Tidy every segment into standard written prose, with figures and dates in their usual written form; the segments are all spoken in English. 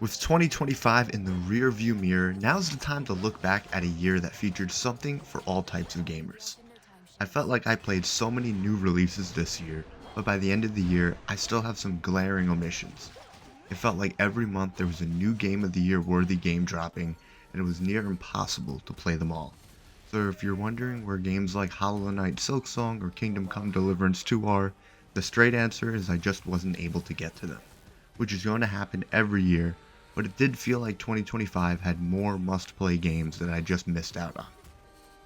With 2025 in the rear view mirror, now's the time to look back at a year that featured something for all types of gamers. I felt like I played so many new releases this year, but by the end of the year, I still have some glaring omissions. It felt like every month there was a new Game of the Year worthy game dropping, and it was near impossible to play them all. So if you're wondering where games like Hollow Knight Silksong or Kingdom Come Deliverance 2 are, the straight answer is I just wasn't able to get to them, which is going to happen every year, but it did feel like 2025 had more must-play games that I just missed out on.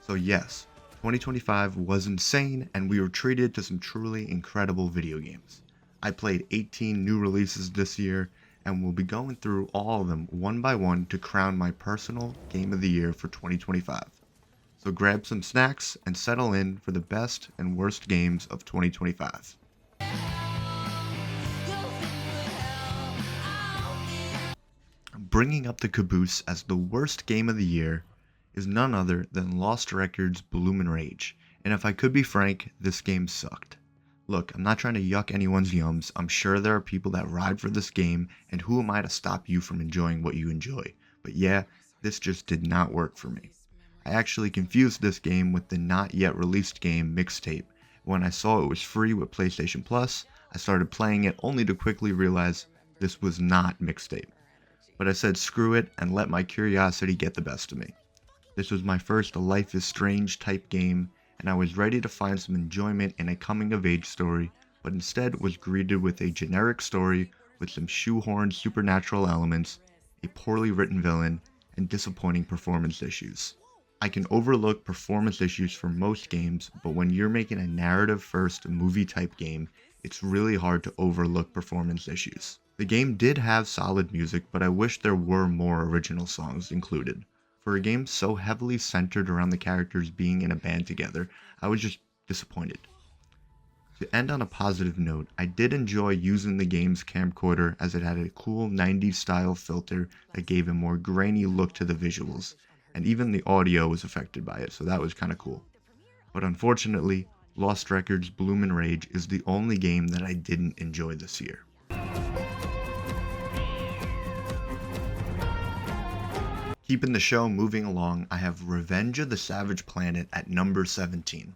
So yes, 2025 was insane, and we were treated to some truly incredible video games. I played 18 new releases this year, and we'll be going through all of them one by one to crown my personal Game of the Year for 2025. So grab some snacks and settle in for the best and worst games of 2025. Bringing up the caboose as the worst game of the year is none other than Lost Records Bloom and Rage, and if I could be frank, this game sucked. Look, I'm not trying to yuck anyone's yums, I'm sure there are people that ride for this game, and who am I to stop you from enjoying what you enjoy, but yeah, this just did not work for me. I actually confused this game with the not yet released game Mixtape. When I saw it was free with PlayStation Plus, I started playing it only to quickly realize this was not Mixtape. But I said screw it and let my curiosity get the best of me. This was my first Life is Strange type game, and I was ready to find some enjoyment in a coming of age story, but instead was greeted with a generic story with some shoehorned supernatural elements, a poorly written villain, and disappointing performance issues. I can overlook performance issues for most games, but when you're making a narrative first movie type game, it's really hard to overlook performance issues. The game did have solid music, but I wish there were more original songs included. For a game so heavily centered around the characters being in a band together, I was just disappointed. To end on a positive note, I did enjoy using the game's camcorder as it had a cool 90s style filter that gave a more grainy look to the visuals, and even the audio was affected by it, so that was kinda cool. But unfortunately, Lost Records Bloom and Rage is the only game that I didn't enjoy this year. Keeping the show moving along, I have Revenge of the Savage Planet at number 17.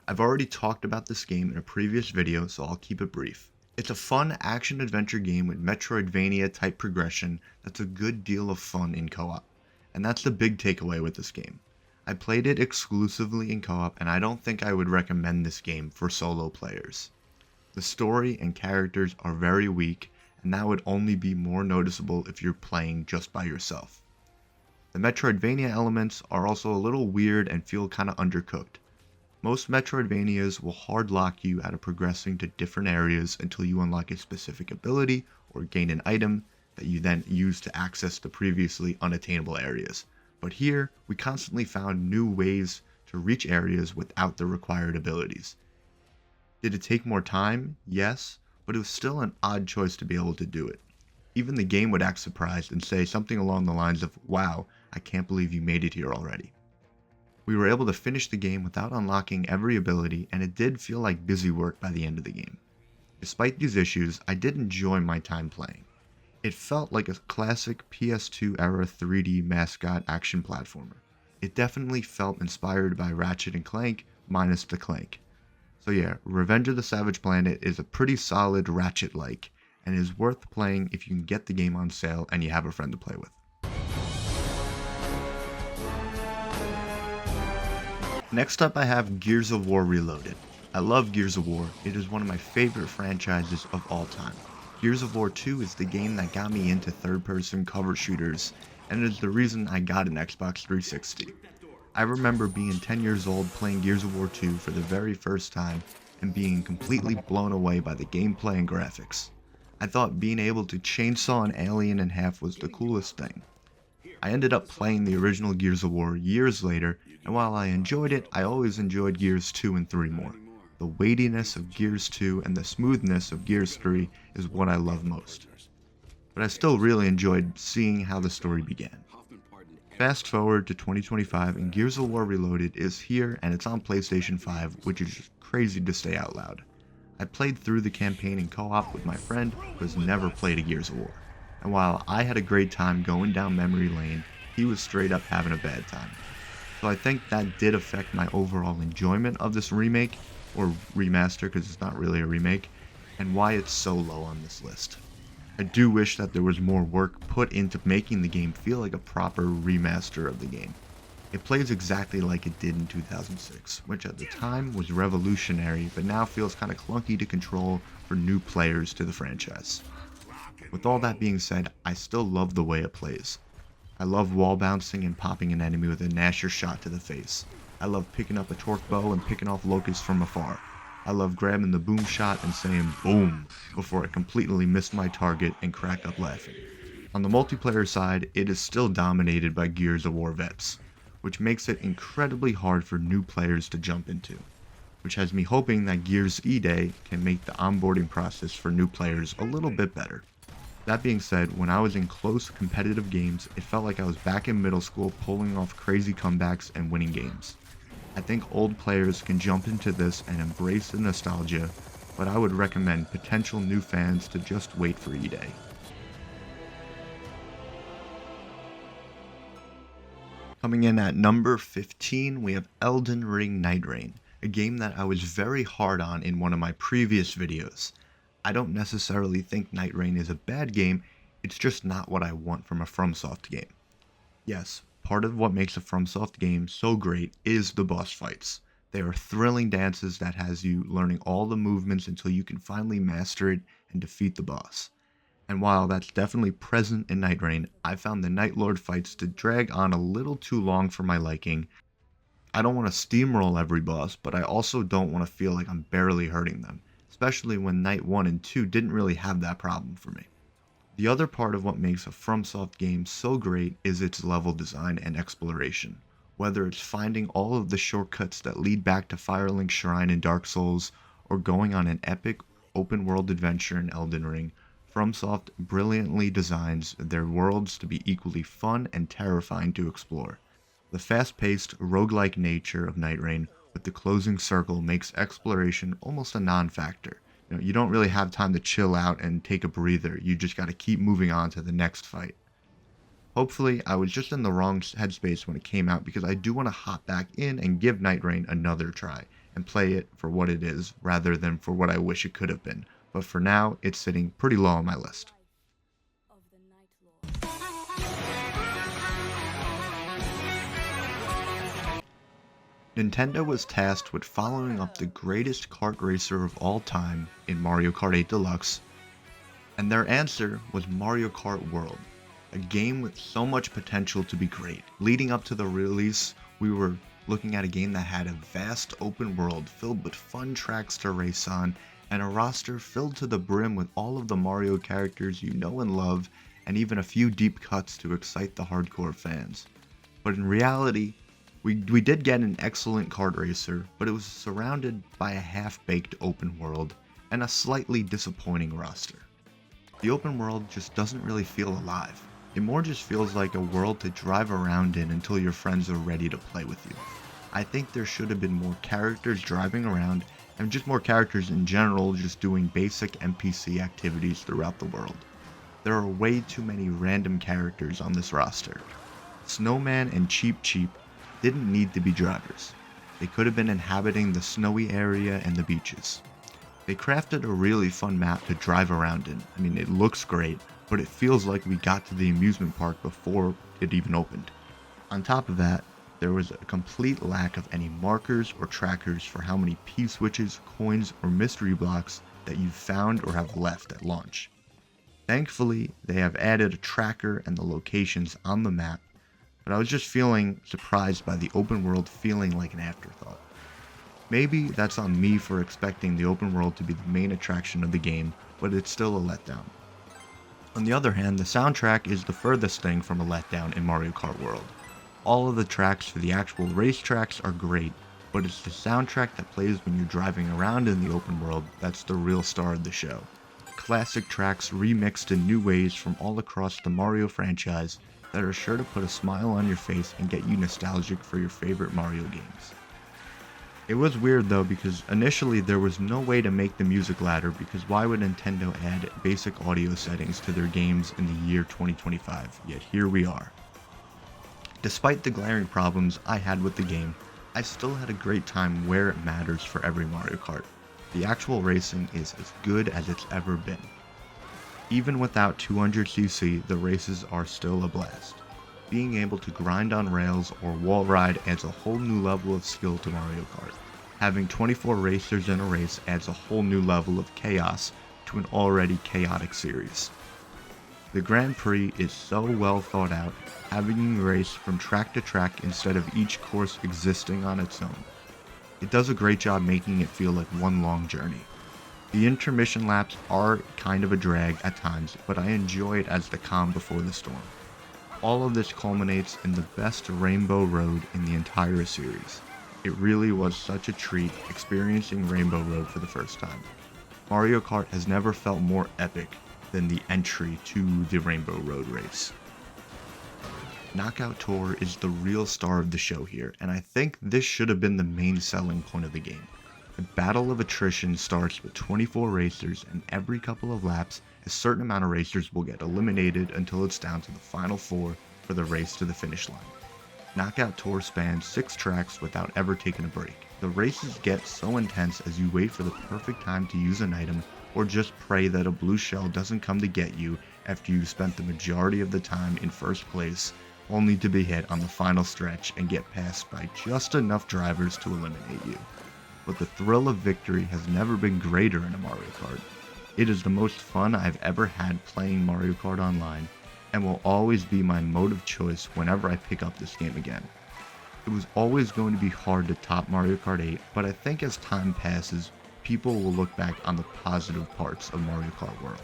I've already talked about this game in a previous video, so I'll keep it brief. It's a fun action-adventure game with Metroidvania type progression that's a good deal of fun in co-op, and that's the big takeaway with this game. I played it exclusively in co-op, and I don't think I would recommend this game for solo players. The story and characters are very weak, and that would only be more noticeable if you're playing just by yourself. The Metroidvania elements are also a little weird and feel kinda undercooked. Most Metroidvanias will hard lock you out of progressing to different areas until you unlock a specific ability or gain an item that you then use to access the previously unattainable areas. But here, we constantly found new ways to reach areas without the required abilities. Did it take more time? Yes, but it was still an odd choice to be able to do it. Even the game would act surprised and say something along the lines of, "Wow, I can't believe you made it here already." We were able to finish the game without unlocking every ability, and it did feel like busy work by the end of the game. Despite these issues, I did enjoy my time playing. It felt like a classic PS2 era 3D mascot action platformer. It definitely felt inspired by Ratchet and Clank, minus the clank. So yeah, Revenge of the Savage Planet is a pretty solid Ratchet-like, and is worth playing if you can get the game on sale and you have a friend to play with. Next up I have Gears of War Reloaded. I love Gears of War, it is one of my favorite franchises of all time. Gears of War 2 is the game that got me into third-person cover shooters, and it is the reason I got an Xbox 360. I remember being 10 years old playing Gears of War 2 for the very first time and being completely blown away by the gameplay and graphics. I thought being able to chainsaw an alien in half was the coolest thing. I ended up playing the original Gears of War years later, and while I enjoyed it, I always enjoyed Gears 2 and 3 more. The weightiness of Gears 2 and the smoothness of Gears 3 is what I love most. But I still really enjoyed seeing how the story began. Fast forward to 2025 and Gears of War Reloaded is here and it's on PlayStation 5, which is just crazy to say out loud. I played through the campaign in co-op with my friend who has never played a Gears of War. and while I had a great time going down memory lane, he was straight up having a bad time. So I think that did affect my overall enjoyment of this remake, or remaster because it's not really a remake, and why it's so low on this list. I do wish that there was more work put into making the game feel like a proper remaster of the game. It plays exactly like it did in 2006, which at the time was revolutionary, but now feels kinda clunky to control for new players to the franchise. With all that being said, I still love the way it plays. I love wall bouncing and popping an enemy with a Nasher shot to the face. I love picking up a torque bow and picking off locusts from afar. I love grabbing the boom shot and saying boom before I completely miss my target and crack up laughing. On the multiplayer side, it is still dominated by Gears of War vets, which makes it incredibly hard for new players to jump into, which has me hoping that Gears E-Day can make the onboarding process for new players a little bit better. That being said, when I was in close competitive games, it felt like I was back in middle school pulling off crazy comebacks and winning games. I think old players can jump into this and embrace the nostalgia, but I would recommend potential new fans to just wait for E-Day. Coming in at number 15, we have Elden Ring Nightreign, a game that I was very hard on in one of my previous videos. I don't necessarily think Nightreign is a bad game, it's just not what I want from a FromSoft game. Yes, part of what makes a FromSoft game so great is the boss fights. They are thrilling dances that has you learning all the movements until you can finally master it and defeat the boss. And while that's definitely present in Nightreign, I found the Night Lord fights to drag on a little too long for my liking. I don't want to steamroll every boss, but I also don't want to feel like I'm barely hurting them, especially when Night 1 and 2 didn't really have that problem for me. The other part of what makes a FromSoft game so great is its level design and exploration. Whether it's finding all of the shortcuts that lead back to Firelink Shrine in Dark Souls, or going on an epic open world adventure in Elden Ring, FromSoft brilliantly designs their worlds to be equally fun and terrifying to explore. The fast-paced, roguelike nature of Nightreign with the closing circle makes exploration almost a non-factor. You don't really have time to chill out and take a breather, you just gotta keep moving on to the next fight. Hopefully, I was just in the wrong headspace when it came out because I do want to hop back in and give Nightreign another try and play it for what it is rather than for what I wish it could have been. But for now, it's sitting pretty low on my list. Nintendo was tasked with following up the greatest kart racer of all time in Mario Kart 8 Deluxe, and their answer was Mario Kart World, a game with so much potential to be great. Leading up to the release, we were looking at a game that had a vast open world filled with fun tracks to race on, and a roster filled to the brim with all of the Mario characters you know and love, and even a few deep cuts to excite the hardcore fans. But in reality, we did get an excellent kart racer, but it was surrounded by a half-baked open world and a slightly disappointing roster. The open world just doesn't really feel alive. It more just feels like a world to drive around in until your friends are ready to play with you. I think there should have been more characters driving around, and just more characters in general just doing basic NPC activities throughout the world. There are way too many random characters on this roster. Snowman and Cheep Cheep didn't need to be drivers. They could have been inhabiting the snowy area and the beaches. They crafted a really fun map to drive around in. I mean, it looks great, but it feels like we got to the amusement park before it even opened. On top of that, there was a complete lack of any markers or trackers for how many P-switches, coins, or mystery blocks that you found or have left at launch. Thankfully, they have added a tracker and the locations on the map, but I was just feeling surprised by the open world feeling like an afterthought. Maybe that's on me for expecting the open world to be the main attraction of the game, but it's still a letdown. On the other hand, the soundtrack is the furthest thing from a letdown in Mario Kart World. All of the tracks for the actual racetracks are great, but it's the soundtrack that plays when you're driving around in the open world that's the real star of the show. Classic tracks remixed in new ways from all across the Mario franchise that are sure to put a smile on your face and get you nostalgic for your favorite Mario games. It was weird though, because initially there was no way to make the music ladder, because why would Nintendo add basic audio settings to their games in the year 2025, yet here we are. Despite the glaring problems I had with the game, I still had a great time where it matters for every Mario Kart. The actual racing is as good as it's ever been. Even without 200cc, the races are still a blast. Being able to grind on rails or wall ride adds a whole new level of skill to Mario Kart. Having 24 racers in a race adds a whole new level of chaos to an already chaotic series. The Grand Prix is so well thought out, having you race from track to track instead of each course existing on its own. It does a great job making it feel like one long journey. The intermission laps are kind of a drag at times, but I enjoy it as the calm before the storm. All of this culminates in the best Rainbow Road in the entire series. It really was such a treat experiencing Rainbow Road for the first time. Mario Kart has never felt more epic than the entry to the Rainbow Road race. Knockout Tour is the real star of the show here, and I think this should have been the main selling point of the game. The battle of attrition starts with 24 racers, and every couple of laps, a certain amount of racers will get eliminated until it's down to the final 4 for the race to the finish line. Knockout Tour spans 6 tracks without ever taking a break. The races get so intense as you wait for the perfect time to use an item, or just pray that a blue shell doesn't come to get you after you've spent the majority of the time in first place, only to be hit on the final stretch and get passed by just enough drivers to eliminate you. But the thrill of victory has never been greater in a Mario Kart. It is the most fun I've ever had playing Mario Kart Online, and will always be my mode of choice whenever I pick up this game again. It was always going to be hard to top Mario Kart 8, but I think as time passes, people will look back on the positive parts of Mario Kart World.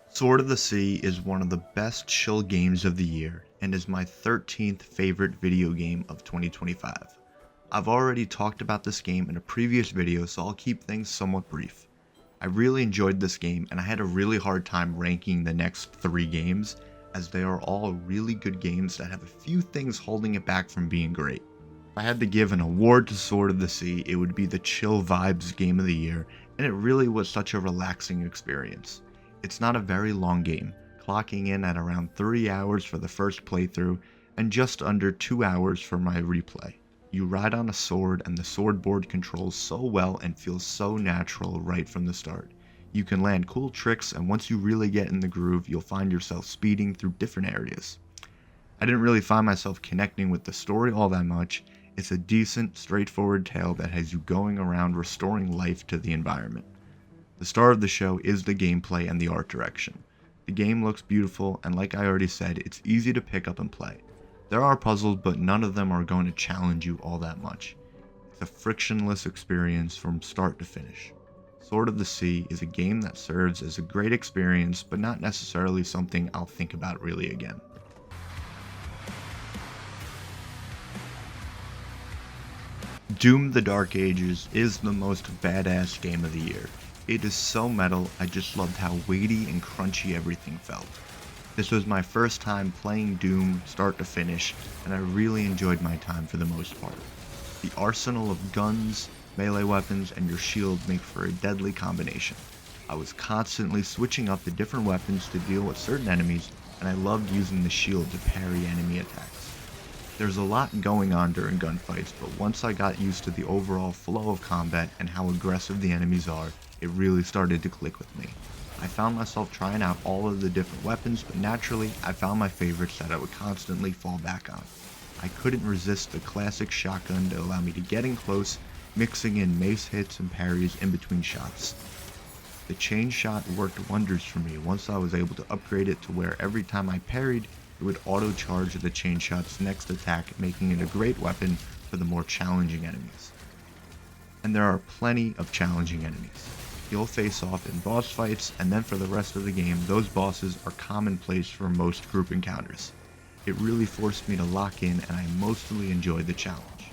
Sword of the Sea is one of the best chill games of the year, and is my 13th favorite video game of 2025. I've already talked about this game in a previous video, so I'll keep things somewhat brief. I really enjoyed this game, and I had a really hard time ranking the next 3 games, as they are all really good games that have a few things holding it back from being great. If I had to give an award to Sword of the Sea, it would be the Chill Vibes Game of the Year, and it really was such a relaxing experience. It's not a very long game, clocking in at around 3 hours for the first playthrough, and just under 2 hours for my replay. You ride on a sword, and the sword board controls so well and feels so natural right from the start. You can land cool tricks, and once you really get in the groove, you'll find yourself speeding through different areas. I didn't really find myself connecting with the story all that much. It's a decent, straightforward tale that has you going around restoring life to the environment. The star of the show is the gameplay and the art direction. The game looks beautiful, and like I already said, it's easy to pick up and play. There are puzzles, but none of them are going to challenge you all that much. It's a frictionless experience from start to finish. Sword of the Sea is a game that serves as a great experience, but not necessarily something I'll think about really again. Doom: The Dark Ages is the most badass game of the year. It is so metal, I just loved how weighty and crunchy everything felt. This was my first time playing Doom start to finish, and I really enjoyed my time for the most part. The arsenal of guns, melee weapons, and your shield make for a deadly combination. I was constantly switching up the different weapons to deal with certain enemies, and I loved using the shield to parry enemy attacks. There's a lot going on during gunfights, but once I got used to the overall flow of combat and how aggressive the enemies are, it really started to click with me. I found myself trying out all of the different weapons, but naturally, I found my favorites that I would constantly fall back on. I couldn't resist the classic shotgun to allow me to get in close, mixing in mace hits and parries in between shots. The chain shot worked wonders for me once I was able to upgrade it to where every time I parried, it would auto-charge the chain shot's next attack, making it a great weapon for the more challenging enemies. And there are plenty of challenging enemies. You'll face off in boss fights, and then for the rest of the game, those bosses are commonplace for most group encounters. It really forced me to lock in, and I mostly enjoyed the challenge.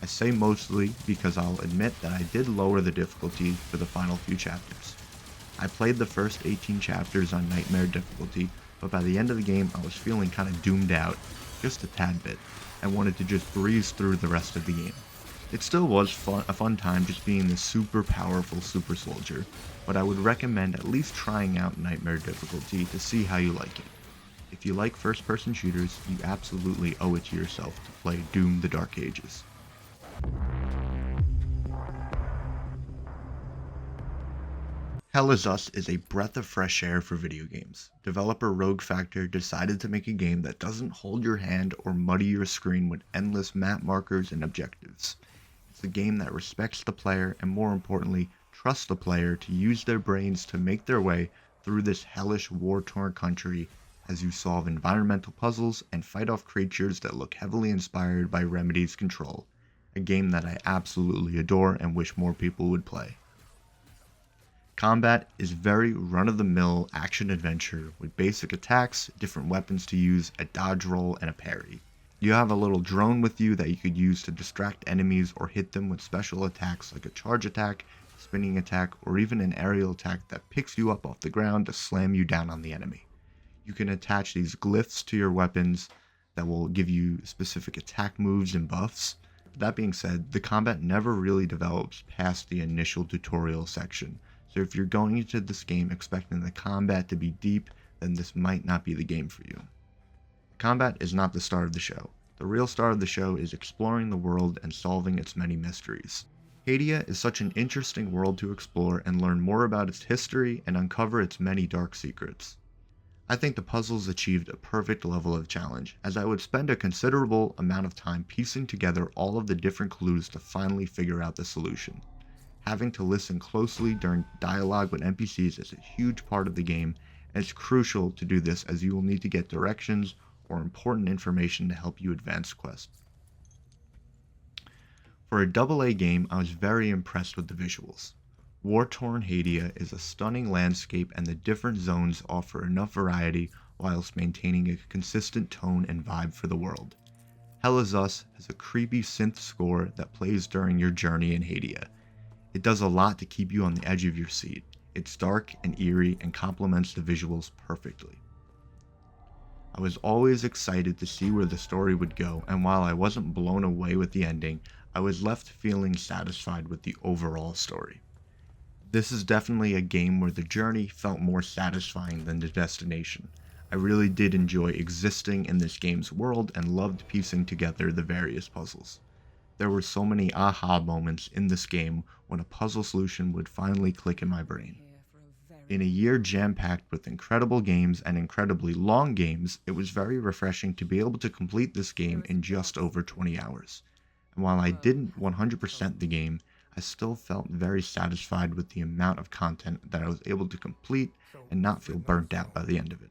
I say mostly because I'll admit that I did lower the difficulty for the final few chapters. I played the first 18 chapters on Nightmare difficulty, but by the end of the game I was feeling kinda doomed out, just a tad bit, and wanted to just breeze through the rest of the game. It still was a fun time just being this super powerful super soldier, but I would recommend at least trying out Nightmare difficulty to see how you like it. If you like first-person shooters, you absolutely owe it to yourself to play Doom: The Dark Ages. Hell Is Us is a breath of fresh air for video games. Developer Rogue Factor decided to make a game that doesn't hold your hand or muddy your screen with endless map markers and objectives. It's a game that respects the player and, more importantly, trusts the player to use their brains to make their way through this hellish war-torn country as you solve environmental puzzles and fight off creatures that look heavily inspired by Remedy's Control, a game that I absolutely adore and wish more people would play. Combat is very run-of-the-mill action-adventure with basic attacks, different weapons to use, a dodge roll, and a parry. You have a little drone with you that you could use to distract enemies or hit them with special attacks like a charge attack, spinning attack, or even an aerial attack that picks you up off the ground to slam you down on the enemy. You can attach these glyphs to your weapons that will give you specific attack moves and buffs. That being said, the combat never really develops past the initial tutorial section. So if you're going into this game expecting the combat to be deep, then this might not be the game for you. Combat is not the star of the show. The real star of the show is exploring the world and solving its many mysteries. Hadia is such an interesting world to explore and learn more about its history and uncover its many dark secrets. I think the puzzles achieved a perfect level of challenge, as I would spend a considerable amount of time piecing together all of the different clues to finally figure out the solution. Having to listen closely during dialogue with NPCs is a huge part of the game, and it's crucial to do this as you will need to get directions or important information to help you advance quests. For a AA game, I was very impressed with the visuals. War-torn Hadia is a stunning landscape, and the different zones offer enough variety whilst maintaining a consistent tone and vibe for the world. Hell Is Us has a creepy synth score that plays during your journey in Hadia. It does a lot to keep you on the edge of your seat. It's dark and eerie and complements the visuals perfectly. I was always excited to see where the story would go, and while I wasn't blown away with the ending, I was left feeling satisfied with the overall story. This is definitely a game where the journey felt more satisfying than the destination. I really did enjoy existing in this game's world and loved piecing together the various puzzles. There were so many aha moments in this game when a puzzle solution would finally click in my brain. In a year jam-packed with incredible games and incredibly long games, it was very refreshing to be able to complete this game in just over 20 hours. And while I didn't 100% the game, I still felt very satisfied with the amount of content that I was able to complete and not feel burnt out by the end of it.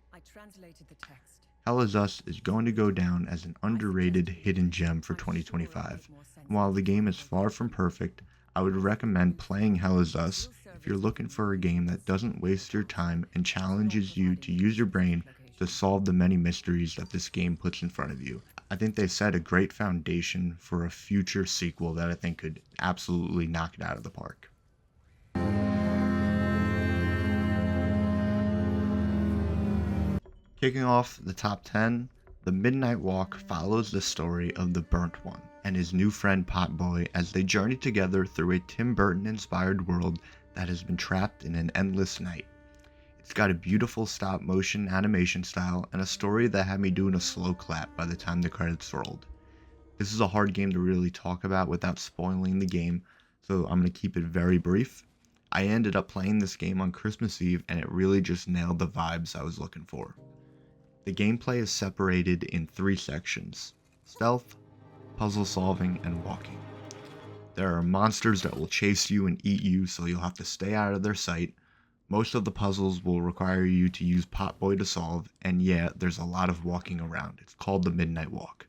Hell Is Us is going to go down as an underrated hidden gem for 2025. And while the game is far from perfect, I would recommend playing Hell Is Us if you're looking for a game that doesn't waste your time and challenges you to use your brain to solve the many mysteries that this game puts in front of you. I think they set a great foundation for a future sequel that I think could absolutely knock it out of the park. Kicking off the top 10, The Midnight Walk follows the story of the Burnt One and his new friend Potboy as they journey together through a Tim Burton-inspired world that has been trapped in an endless night. It's got a beautiful stop-motion animation style and a story that had me doing a slow clap by the time the credits rolled. This is a hard game to really talk about without spoiling the game, so I'm going to keep it very brief. I ended up playing this game on Christmas Eve and it really just nailed the vibes I was looking for. The gameplay is separated in 3 sections: stealth, puzzle solving, and walking. There are monsters that will chase you and eat you, so you'll have to stay out of their sight. Most of the puzzles will require you to use Potboy to solve, and yeah, there's a lot of walking around. It's called the Midnight Walk.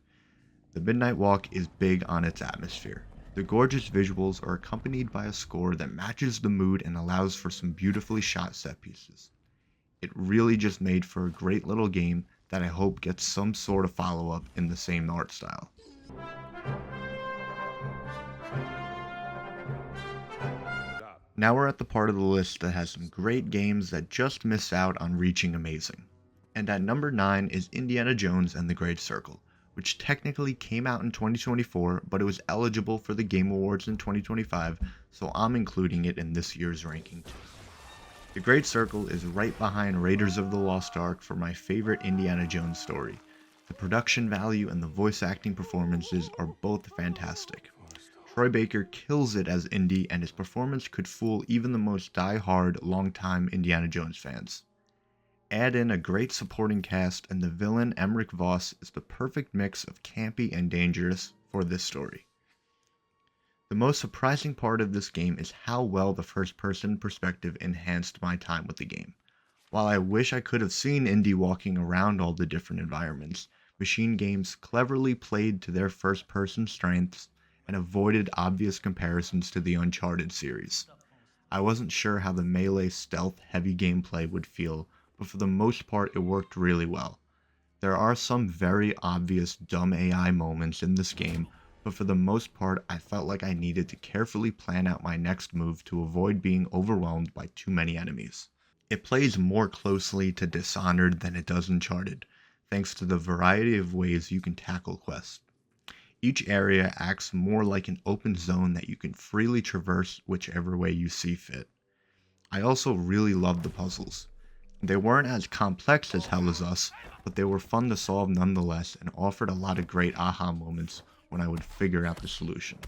The Midnight Walk is big on its atmosphere. The gorgeous visuals are accompanied by a score that matches the mood and allows for some beautifully shot set pieces. It really just made for a great little game that I hope gets some sort of follow-up in the same art style. Now we're at the part of the list that has some great games that just miss out on reaching amazing. And at number 9 is Indiana Jones and the Great Circle, which technically came out in 2024, but it was eligible for the Game Awards in 2025, so I'm including it in this year's ranking too. The Great Circle is right behind Raiders of the Lost Ark for my favorite Indiana Jones story. The production value and the voice acting performances are both fantastic. Troy Baker kills it as Indy, and his performance could fool even the most die-hard, long-time Indiana Jones fans. Add in a great supporting cast, and the villain Emmerich Voss is the perfect mix of campy and dangerous for this story. The most surprising part of this game is how well the first-person perspective enhanced my time with the game. While I wish I could have seen Indy walking around all the different environments, Machine Games cleverly played to their first-person strengths and avoided obvious comparisons to the Uncharted series. I wasn't sure how the melee stealth heavy gameplay would feel, but for the most part it worked really well. There are some very obvious dumb AI moments in this game, but for the most part I felt like I needed to carefully plan out my next move to avoid being overwhelmed by too many enemies. It plays more closely to Dishonored than it does Uncharted, thanks to the variety of ways you can tackle quests. Each area acts more like an open zone that you can freely traverse whichever way you see fit. I also really loved the puzzles. They weren't as complex as Hell is Us, but they were fun to solve nonetheless and offered a lot of great aha moments when I would figure out the solution.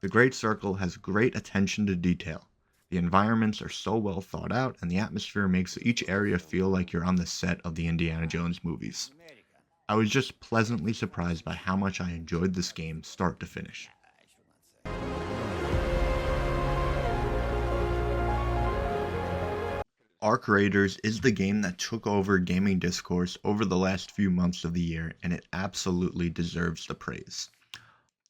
The Great Circle has great attention to detail. The environments are so well thought out, and the atmosphere makes each area feel like you're on the set of the Indiana Jones movies. I was just pleasantly surprised by how much I enjoyed this game start to finish. Arc Raiders is the game that took over gaming discourse over the last few months of the year, and it absolutely deserves the praise.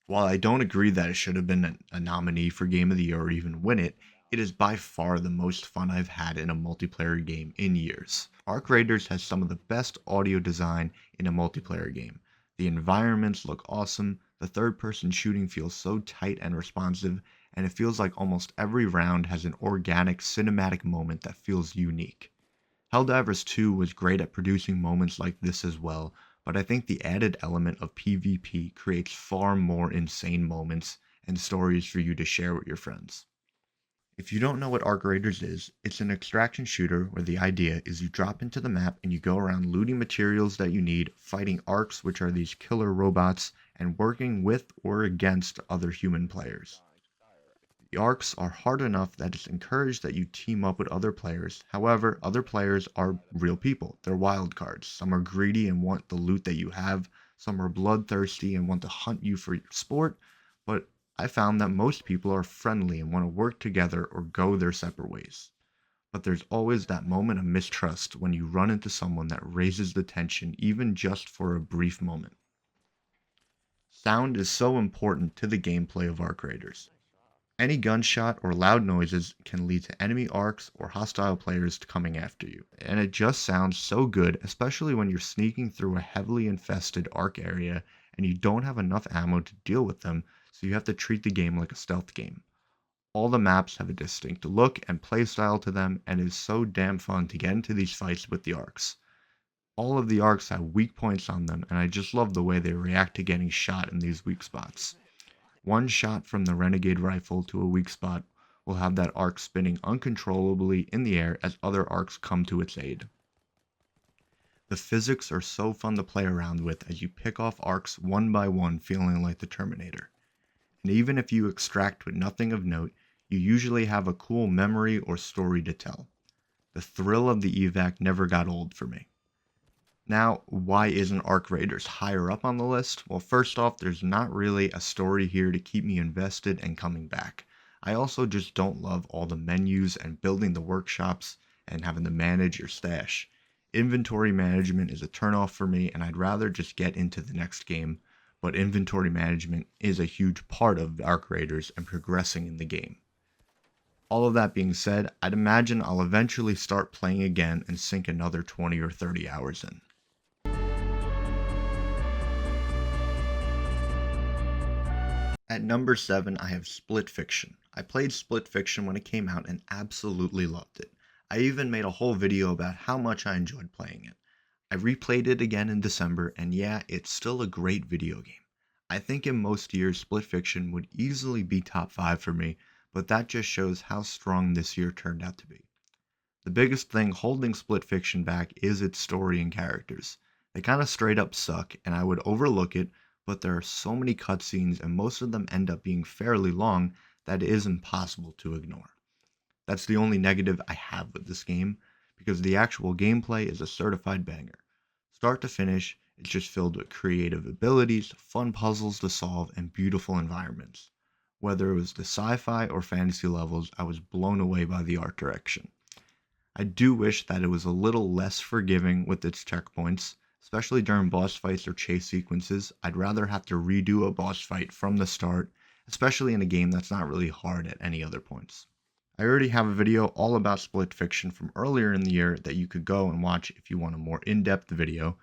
While I don't agree that it should have been a nominee for Game of the Year or even win it, it is by far the most fun I've had in a multiplayer game in years. Arc Raiders has some of the best audio design in a multiplayer game. The environments look awesome, the third-person shooting feels so tight and responsive, and it feels like almost every round has an organic cinematic moment that feels unique. Helldivers 2 was great at producing moments like this as well, but I think the added element of PvP creates far more insane moments and stories for you to share with your friends. If you don't know what Arc Raiders is, it's an extraction shooter where the idea is you drop into the map and you go around looting materials that you need, fighting Arcs, which are these killer robots, and working with or against other human players. The Arcs are hard enough that it's encouraged that you team up with other players. However, other players are real people. They're wild cards. Some are greedy and want the loot that you have. Some are bloodthirsty and want to hunt you for sport. But I found that most people are friendly and want to work together or go their separate ways. But there's always that moment of mistrust when you run into someone that raises the tension even just for a brief moment. Sound is so important to the gameplay of Arc Raiders. Any gunshot or loud noises can lead to enemy arcs or hostile players coming after you, and it just sounds so good, especially when you're sneaking through a heavily infested arc area and you don't have enough ammo to deal with them, so you have to treat the game like a stealth game. All the maps have a distinct look and playstyle to them, and it is so damn fun to get into these fights with the arcs. All of the arcs have weak points on them, and I just love the way they react to getting shot in these weak spots. One shot from the Renegade rifle to a weak spot will have that arc spinning uncontrollably in the air as other arcs come to its aid. The physics are so fun to play around with as you pick off arcs one by one, feeling like the Terminator. And even if you extract with nothing of note, you usually have a cool memory or story to tell. The thrill of the evac never got old for me. Now, why isn't Arc Raiders higher up on the list? Well, first off, there's not really a story here to keep me invested and coming back. I also just don't love all the menus and building the workshops and having to manage your stash. Inventory management is a turnoff for me, and I'd rather just get into the next game, but inventory management is a huge part of Arc Raiders and progressing in the game. All of that being said, I'd imagine I'll eventually start playing again and sink another 20 or 30 hours in. At number 7, I have Split Fiction. I played Split Fiction when it came out and absolutely loved it. I even made a whole video about how much I enjoyed playing it. I replayed it again in December, and yeah, it's still a great video game. I think in most years, Split Fiction would easily be top 5 for me, but that just shows how strong this year turned out to be. The biggest thing holding Split Fiction back is its story and characters. They kind of straight up suck, and I would overlook it, but there are so many cutscenes, and most of them end up being fairly long that it is impossible to ignore. That's the only negative I have with this game, because the actual gameplay is a certified banger. Start to finish, it's just filled with creative abilities, fun puzzles to solve, and beautiful environments. Whether it was the sci-fi or fantasy levels, I was blown away by the art direction. I do wish that it was a little less forgiving with its checkpoints, especially during boss fights or chase sequences. I'd rather have to redo a boss fight from the start, especially in a game that's not really hard at any other points. I already have a video all about Split Fiction from earlier in the year that you could go and watch if you want a more in-depth video.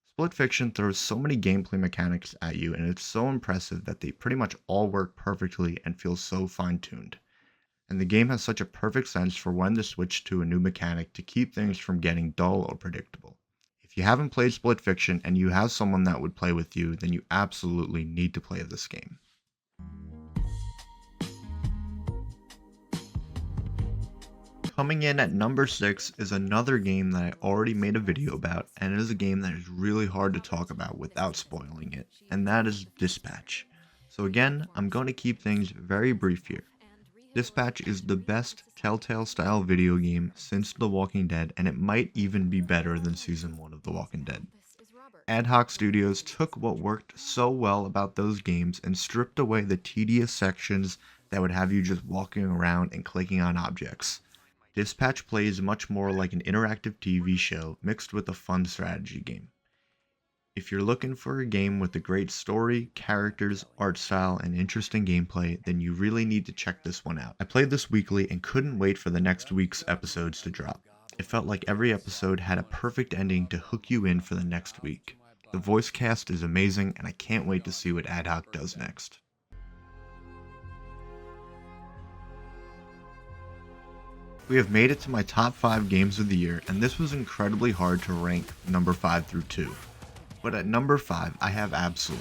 Split Fiction throws so many gameplay mechanics at you, and it's so impressive that they pretty much all work perfectly and feel so fine-tuned. And the game has such a perfect sense for when to switch to a new mechanic to keep things from getting dull or predictable. If you haven't played Split Fiction and you have someone that would play with you, then you absolutely need to play this game. Coming in at number 6 is another game that I already made a video about, and it is a game that is really hard to talk about without spoiling it, and that is Dispatch. So again, I'm going to keep things very brief here. Dispatch is the best Telltale style video game since The Walking Dead, and it might even be better than Season 1 of The Walking Dead. Ad Hoc Studios took what worked so well about those games and stripped away the tedious sections that would have you just walking around and clicking on objects. Dispatch plays much more like an interactive TV show mixed with a fun strategy game. If you're looking for a game with a great story, characters, art style, and interesting gameplay, then you really need to check this one out. I played this weekly and couldn't wait for the next week's episodes to drop. It felt like every episode had a perfect ending to hook you in for the next week. The voice cast is amazing, and I can't wait to see what Ad Hoc does next. We have made it to my top 5 games of the year, and this was incredibly hard to rank number 5 through 2. But at number 5, I have Absolum.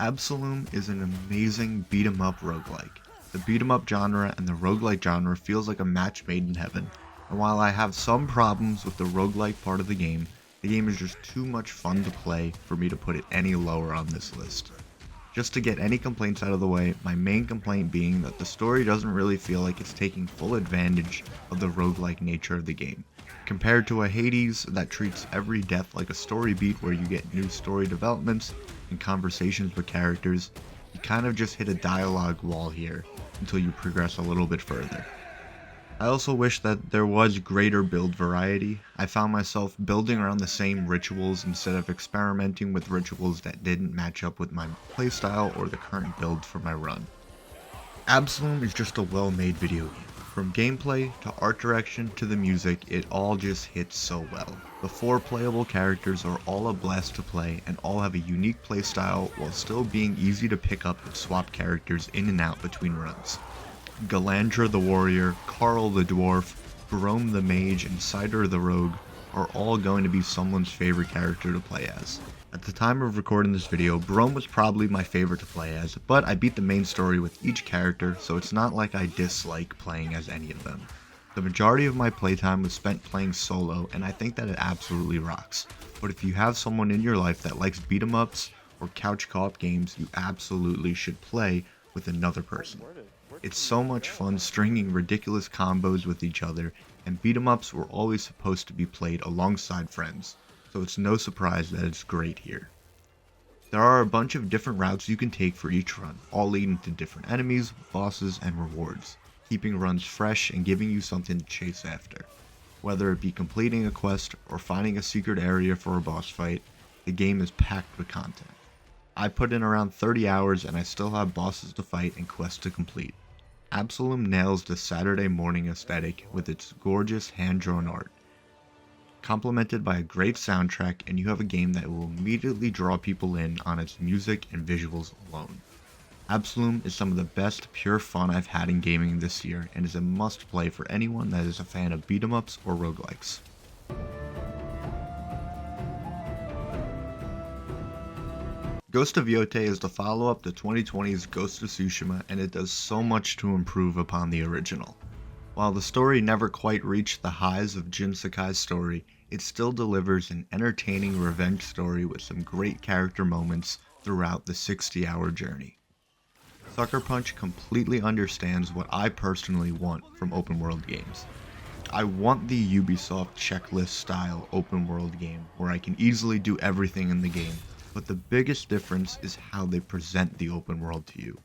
Absolum is an amazing beat-em-up roguelike. The beat-em-up genre and the roguelike genre feels like a match made in heaven, and while I have some problems with the roguelike part of the game is just too much fun to play for me to put it any lower on this list. Just to get any complaints out of the way, my main complaint being that the story doesn't really feel like it's taking full advantage of the roguelike nature of the game. Compared to a Hades that treats every death like a story beat where you get new story developments and conversations with characters, you kind of just hit a dialogue wall here until you progress a little bit further. I also wish that there was greater build variety. I found myself building around the same rituals instead of experimenting with rituals that didn't match up with my playstyle or the current build for my run. Absolum is just a well-made video game. From gameplay to art direction to the music, it all just hits so well. The 4 playable characters are all a blast to play and all have a unique playstyle while still being easy to pick up and swap characters in and out between runs. Galandra the warrior, Carl the dwarf, Brome the mage, and Cider the rogue are all going to be someone's favorite character to play as. At the time of recording this video, Brome was probably my favorite to play as, but I beat the main story with each character, so it's not like I dislike playing as any of them. The majority of my playtime was spent playing solo, and I think that it absolutely rocks. But if you have someone in your life that likes beat-em-ups or couch co-op games, you absolutely should play with another person. It's so much fun stringing ridiculous combos with each other, and beat-em-ups were always supposed to be played alongside friends, so it's no surprise that it's great here. There are a bunch of different routes you can take for each run, all leading to different enemies, bosses, and rewards, keeping runs fresh and giving you something to chase after. Whether it be completing a quest or finding a secret area for a boss fight, the game is packed with content. I put in around 30 hours and I still have bosses to fight and quests to complete. Absolum nails the Saturday morning aesthetic with its gorgeous hand-drawn art, complemented by a great soundtrack, and you have a game that will immediately draw people in on its music and visuals alone. Absolum is some of the best pure fun I've had in gaming this year and is a must-play for anyone that is a fan of beat-em-ups or roguelikes. Ghost of Yotei is the follow-up to 2020's Ghost of Tsushima, and it does so much to improve upon the original. While the story never quite reached the highs of Jin Sakai's story, it still delivers an entertaining revenge story with some great character moments throughout the 60-hour journey. Sucker Punch completely understands what I personally want from open world games. I want the Ubisoft checklist style open world game where I can easily do everything in the game, but the biggest difference is how they present the open world to you.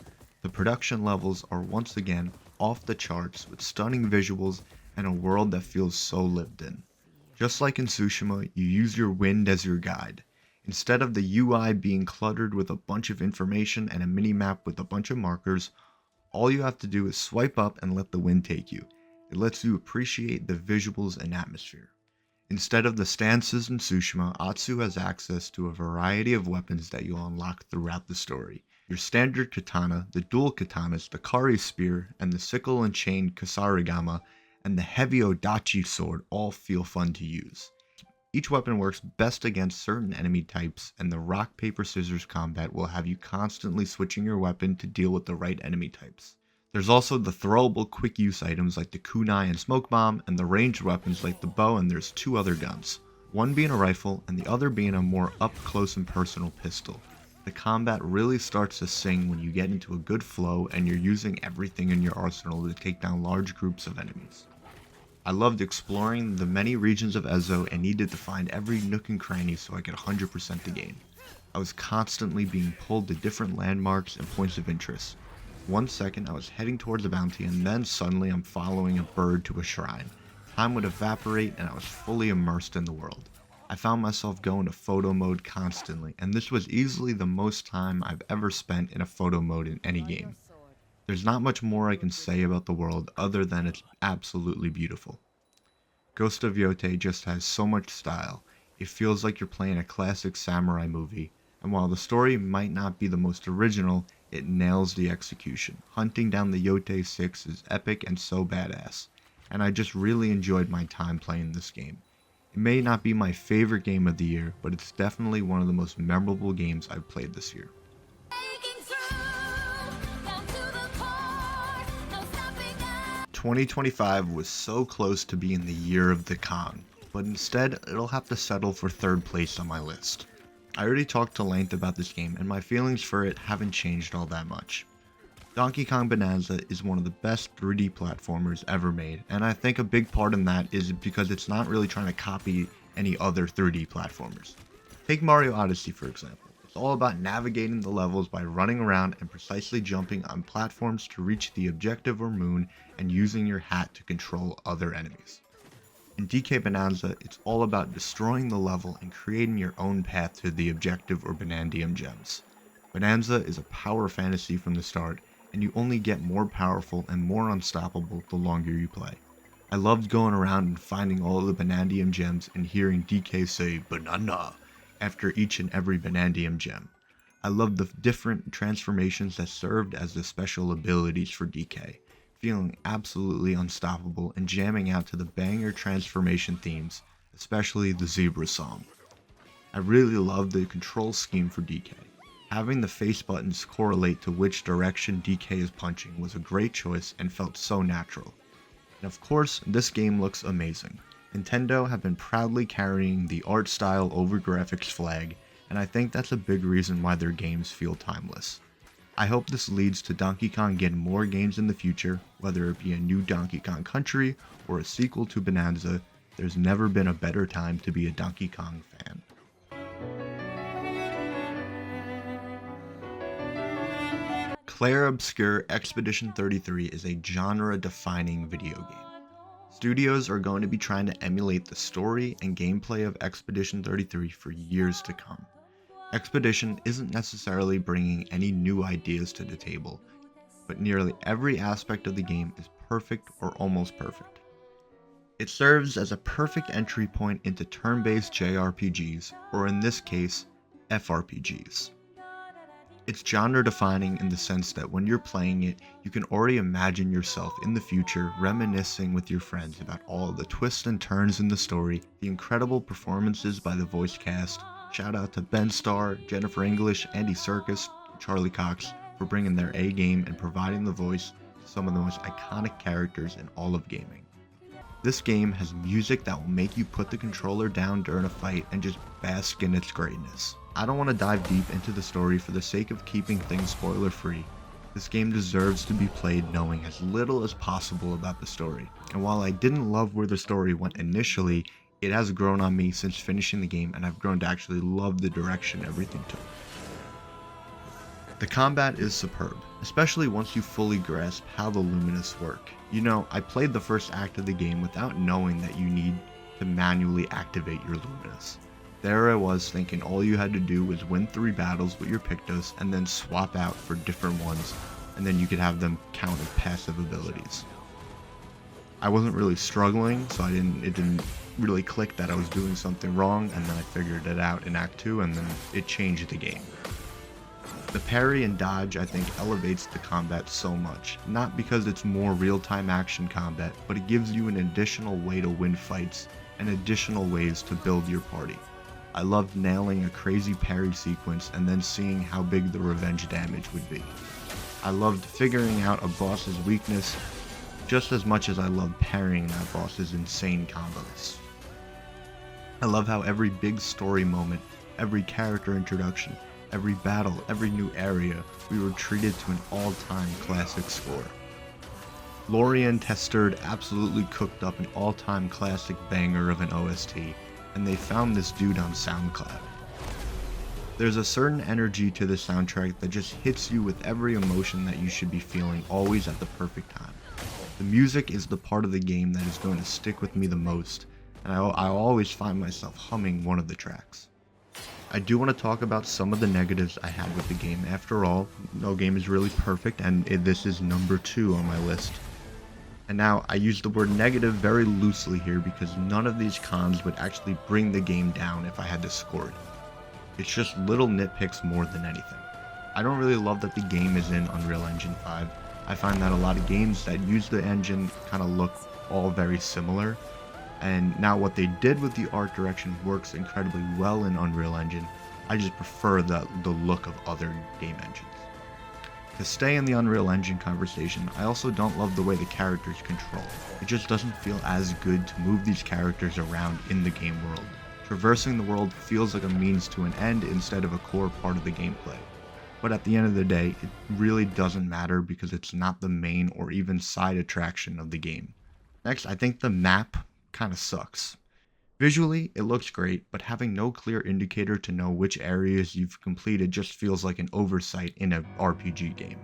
The production levels are once again off the charts with stunning visuals and a world that feels so lived in. Just like in Tsushima, you use your wind as your guide. Instead of the UI being cluttered with a bunch of information and a mini-map with a bunch of markers, all you have to do is swipe up and let the wind take you. It lets you appreciate the visuals and atmosphere. Instead of the stances in Tsushima, Atsu has access to a variety of weapons that you'll unlock throughout the story. Your standard katana, the dual katanas, the Kari spear, and the sickle and chain Kasarigama, and the heavy Odachi sword all feel fun to use. Each weapon works best against certain enemy types, and the rock, paper, scissors combat will have you constantly switching your weapon to deal with the right enemy types. There's also the throwable quick use items like the kunai and smoke bomb, and the ranged weapons like the bow, and there's two other guns. One being a rifle, and the other being a more up close and personal pistol. The combat really starts to sing when you get into a good flow and you're using everything in your arsenal to take down large groups of enemies. I loved exploring the many regions of Ezo and needed to find every nook and cranny so I could 100% the game. I was constantly being pulled to different landmarks and points of interest. 1 second I was heading towards a bounty and then suddenly I'm following a bird to a shrine. Time would evaporate and I was fully immersed in the world. I found myself going to photo mode constantly, and this was easily the most time I've ever spent in a photo mode in any game. There's not much more I can say about the world other than it's absolutely beautiful. Ghost of Yotei just has so much style. It feels like you're playing a classic samurai movie, and while the story might not be the most original, it nails the execution. Hunting down the Yotei 6 is epic and so badass, and I just really enjoyed my time playing this game. It may not be my favorite game of the year, but it's definitely one of the most memorable games I've played this year. 2025 was so close to being the year of the Kong, but instead it'll have to settle for third place on my list. I already talked to length about this game and my feelings for it haven't changed all that much. Donkey Kong Bananza is one of the best 3D platformers ever made, and I think a big part in that is because it's not really trying to copy any other 3D platformers. Take Mario Odyssey for example. It's all about navigating the levels by running around and precisely jumping on platforms to reach the objective or moon and using your hat to control other enemies. In DK Bananza, it's all about destroying the level and creating your own path to the objective or Banandium gems. Bananza is a power fantasy from the start, and you only get more powerful and more unstoppable the longer you play. I loved going around and finding all of the Banandium gems and hearing DK say "Banana" after each and every Banandium gem. I loved the different transformations that served as the special abilities for DK, feeling absolutely unstoppable and jamming out to the banger transformation themes, especially the Zebra song. I really loved the control scheme for DK. Having the face buttons correlate to which direction DK is punching was a great choice and felt so natural. And of course, this game looks amazing. Nintendo have been proudly carrying the art style over graphics flag, and I think that's a big reason why their games feel timeless. I hope this leads to Donkey Kong getting more games in the future, whether it be a new Donkey Kong Country or a sequel to Bananza. There's never been a better time to be a Donkey Kong fan. Clair Obscur Expedition 33 is a genre-defining video game. Studios are going to be trying to emulate the story and gameplay of Expedition 33 for years to come. Expedition isn't necessarily bringing any new ideas to the table, but nearly every aspect of the game is perfect or almost perfect. It serves as a perfect entry point into turn-based JRPGs, or in this case, FRPGs. It's genre-defining in the sense that when you're playing it, you can already imagine yourself in the future reminiscing with your friends about all of the twists and turns in the story, the incredible performances by the voice cast, Shout out to Ben Starr, Jennifer English, Andy Serkis, Charlie Cox for bringing their A game and providing the voice to some of the most iconic characters in all of gaming. This game has music that will make you put the controller down during a fight and just bask in its greatness. I don't want to dive deep into the story for the sake of keeping things spoiler free. This game deserves to be played knowing as little as possible about the story, and while I didn't love where the story went initially, it has grown on me since finishing the game and I've grown to actually love the direction everything took. The combat is superb, especially once you fully grasp how the Luminous work. You know, I played the first act of the game without knowing that you need to manually activate your Luminous. There I was thinking all you had to do was win 3 battles with your Pictos and then swap out for different ones, and then you could have them count as passive abilities. I wasn't really struggling, so it didn't really click that I was doing something wrong, and then I figured it out in Act 2 and then it changed the game. The parry and dodge I think elevates the combat so much, not because it's more real-time action combat, but it gives you an additional way to win fights and additional ways to build your party. I loved nailing a crazy parry sequence and then seeing how big the revenge damage would be. I loved figuring out a boss's weakness just as much as I loved parrying that boss's insane combos. I love how every big story moment, every character introduction, every battle, every new area, we were treated to an all-time classic score. Lorien Testard absolutely cooked up an all-time classic banger of an OST, and they found this dude on SoundCloud. There's a certain energy to the soundtrack that just hits you with every emotion that you should be feeling always at the perfect time. The music is the part of the game that is going to stick with me the most, and I always find myself humming one of the tracks. I do want to talk about some of the negatives I had with the game. After all, no game is really perfect, and this is number 2 on my list. And now, I use the word negative very loosely here because none of these cons would actually bring the game down if I had to score it. It's just little nitpicks more than anything. I don't really love that the game is in Unreal Engine 5. I find that a lot of games that use the engine kind of look all very similar. And now what they did with the art direction works incredibly well in Unreal Engine. I just prefer the look of other game engines. To stay in the Unreal Engine conversation, I also don't love the way the characters control. It just doesn't feel as good to move these characters around in the game world. Traversing the world feels like a means to an end instead of a core part of the gameplay. But at the end of the day, it really doesn't matter because it's not the main or even side attraction of the game. Next, I think the map kind of sucks. Visually, it looks great, but having no clear indicator to know which areas you've completed just feels like an oversight in an RPG game.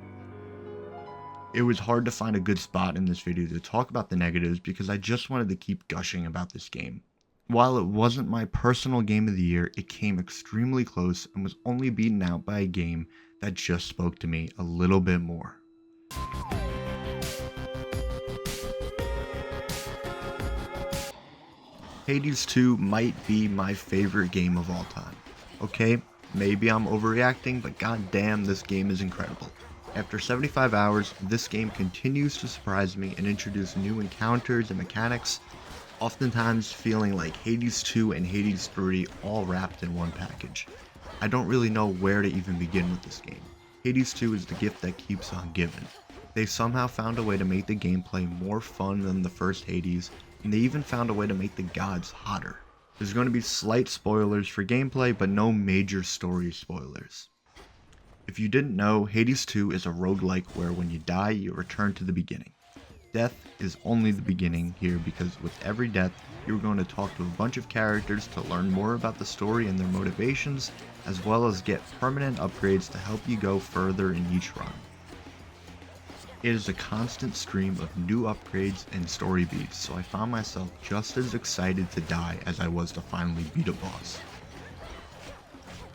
It was hard to find a good spot in this video to talk about the negatives because I just wanted to keep gushing about this game. While it wasn't my personal game of the year, it came extremely close and was only beaten out by a game that just spoke to me a little bit more. Hades 2 might be my favorite game of all time. Okay, maybe I'm overreacting, but goddamn, this game is incredible. After 75 hours, this game continues to surprise me and introduce new encounters and mechanics, oftentimes feeling like Hades 2 and Hades 3 all wrapped in one package. I don't really know where to even begin with this game. Hades 2 is the gift that keeps on giving. They somehow found a way to make the gameplay more fun than the first Hades, and they even found a way to make the gods hotter. There's going to be slight spoilers for gameplay, but no major story spoilers. If you didn't know, Hades 2 is a roguelike where when you die, you return to the beginning. Death is only the beginning here because with every death, you're going to talk to a bunch of characters to learn more about the story and their motivations, as well as get permanent upgrades to help you go further in each run. It is a constant stream of new upgrades and story beats, so I found myself just as excited to die as I was to finally beat a boss.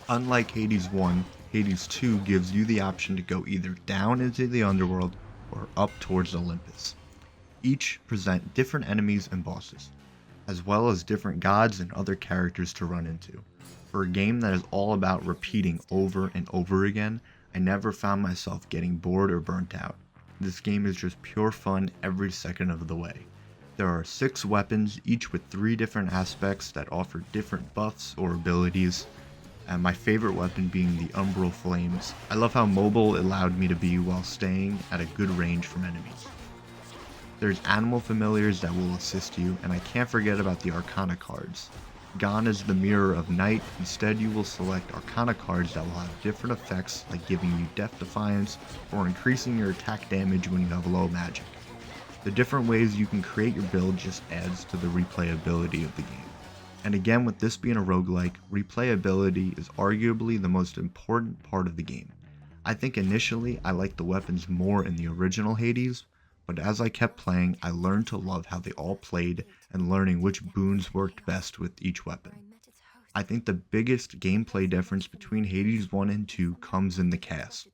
Unlike Hades 1, Hades 2 gives you the option to go either down into the underworld or up towards Olympus. Each present different enemies and bosses, as well as different gods and other characters to run into. For a game that is all about repeating over and over again, I never found myself getting bored or burnt out. This game is just pure fun every second of the way. There are 6 weapons, each with 3 different aspects that offer different buffs or abilities. and my favorite weapon being the Umbral Flames. I love how mobile it allowed me to be while staying at a good range from enemies. There's animal familiars that will assist you, and I can't forget about the Arcana cards. Gone is the mirror of night. Instead, you will select Arcana cards that will have different effects, like giving you Death Defiance or increasing your attack damage when you have low magic. The different ways you can create your build just adds to the replayability of the game. And again, with this being a roguelike, replayability is arguably the most important part of the game. I think initially I liked the weapons more in the original Hades, but as I kept playing, I learned to love how they all played and learning which boons worked best with each weapon. I think the biggest gameplay difference between Hades 1 and 2 comes in the cast.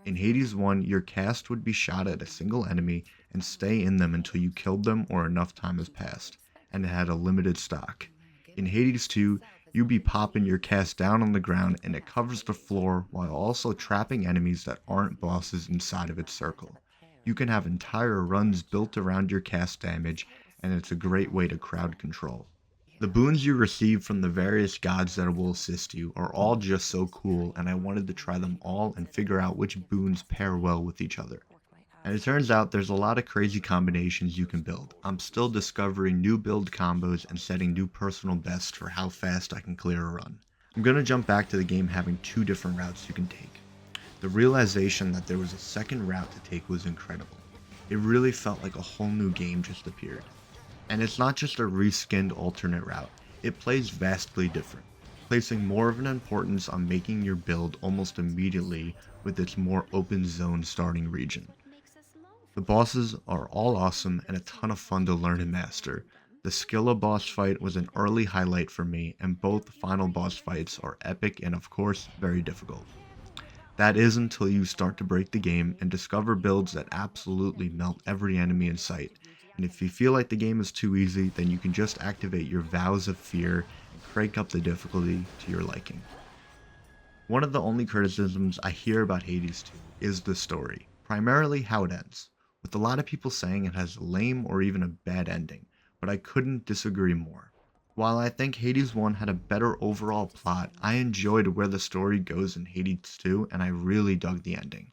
In Hades 1, your cast would be shot at a single enemy and stay in them until you killed them or enough time has passed, and it had a limited stock. In Hades 2, you'd be popping your cast down on the ground and it covers the floor while also trapping enemies that aren't bosses inside of its circle. You can have entire runs built around your cast damage, and it's a great way to crowd control. The boons you receive from the various gods that will assist you are all just so cool, and I wanted to try them all and figure out which boons pair well with each other. And it turns out there's a lot of crazy combinations you can build. I'm still discovering new build combos and setting new personal bests for how fast I can clear a run. I'm going to jump back to the game having two different routes you can take. The realization that there was a second route to take was incredible. It really felt like a whole new game just appeared. And it's not just a reskinned alternate route, it plays vastly different, placing more of an importance on making your build almost immediately with its more open zone starting region. The bosses are all awesome and a ton of fun to learn and master. The Skilla boss fight was an early highlight for me, and both final boss fights are epic and of course very difficult. That is until you start to break the game and discover builds that absolutely melt every enemy in sight. And if you feel like the game is too easy, then you can just activate your Vows of Fear and crank up the difficulty to your liking. One of the only criticisms I hear about Hades 2 is the story, primarily how it ends, with a lot of people saying it has a lame or even a bad ending, but I couldn't disagree more. While I think Hades 1 had a better overall plot, I enjoyed where the story goes in Hades 2 and I really dug the ending.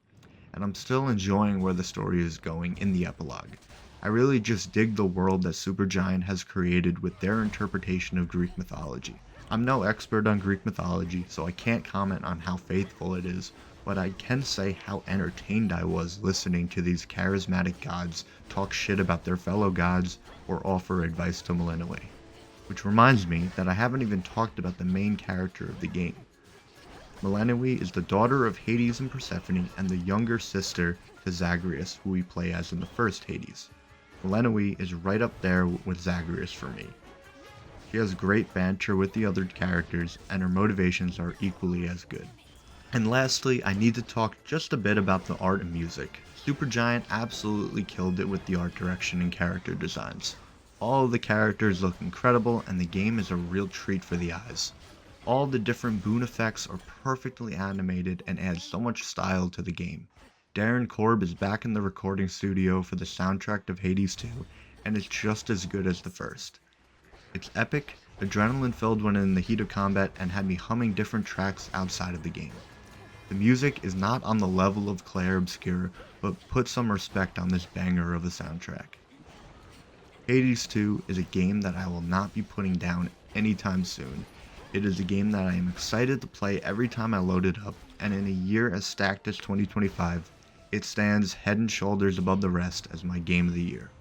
And I'm still enjoying where the story is going in the epilogue. I really just dig the world that Supergiant has created with their interpretation of Greek mythology. I'm no expert on Greek mythology, so I can't comment on how faithful it is, but I can say how entertained I was listening to these charismatic gods talk shit about their fellow gods or offer advice to Melinoe. Which reminds me that I haven't even talked about the main character of the game. Melinoe is the daughter of Hades and Persephone and the younger sister to Zagreus, who we play as in the first Hades. Melinoe is right up there with Zagreus for me. She has great banter with the other characters and her motivations are equally as good. And lastly, I need to talk just a bit about the art and music. Supergiant absolutely killed it with the art direction and character designs. All of the characters look incredible and the game is a real treat for the eyes. All the different boon effects are perfectly animated and add so much style to the game. Darren Korb is back in the recording studio for the soundtrack of Hades 2 and it's just as good as the first. It's epic, adrenaline filled when in the heat of combat and had me humming different tracks outside of the game. The music is not on the level of Clair Obscur, but put some respect on this banger of a soundtrack. Hades 2 is a game that I will not be putting down anytime soon. It is a game that I am excited to play every time I load it up, and in a year as stacked as 2025, it stands head and shoulders above the rest as my game of the year.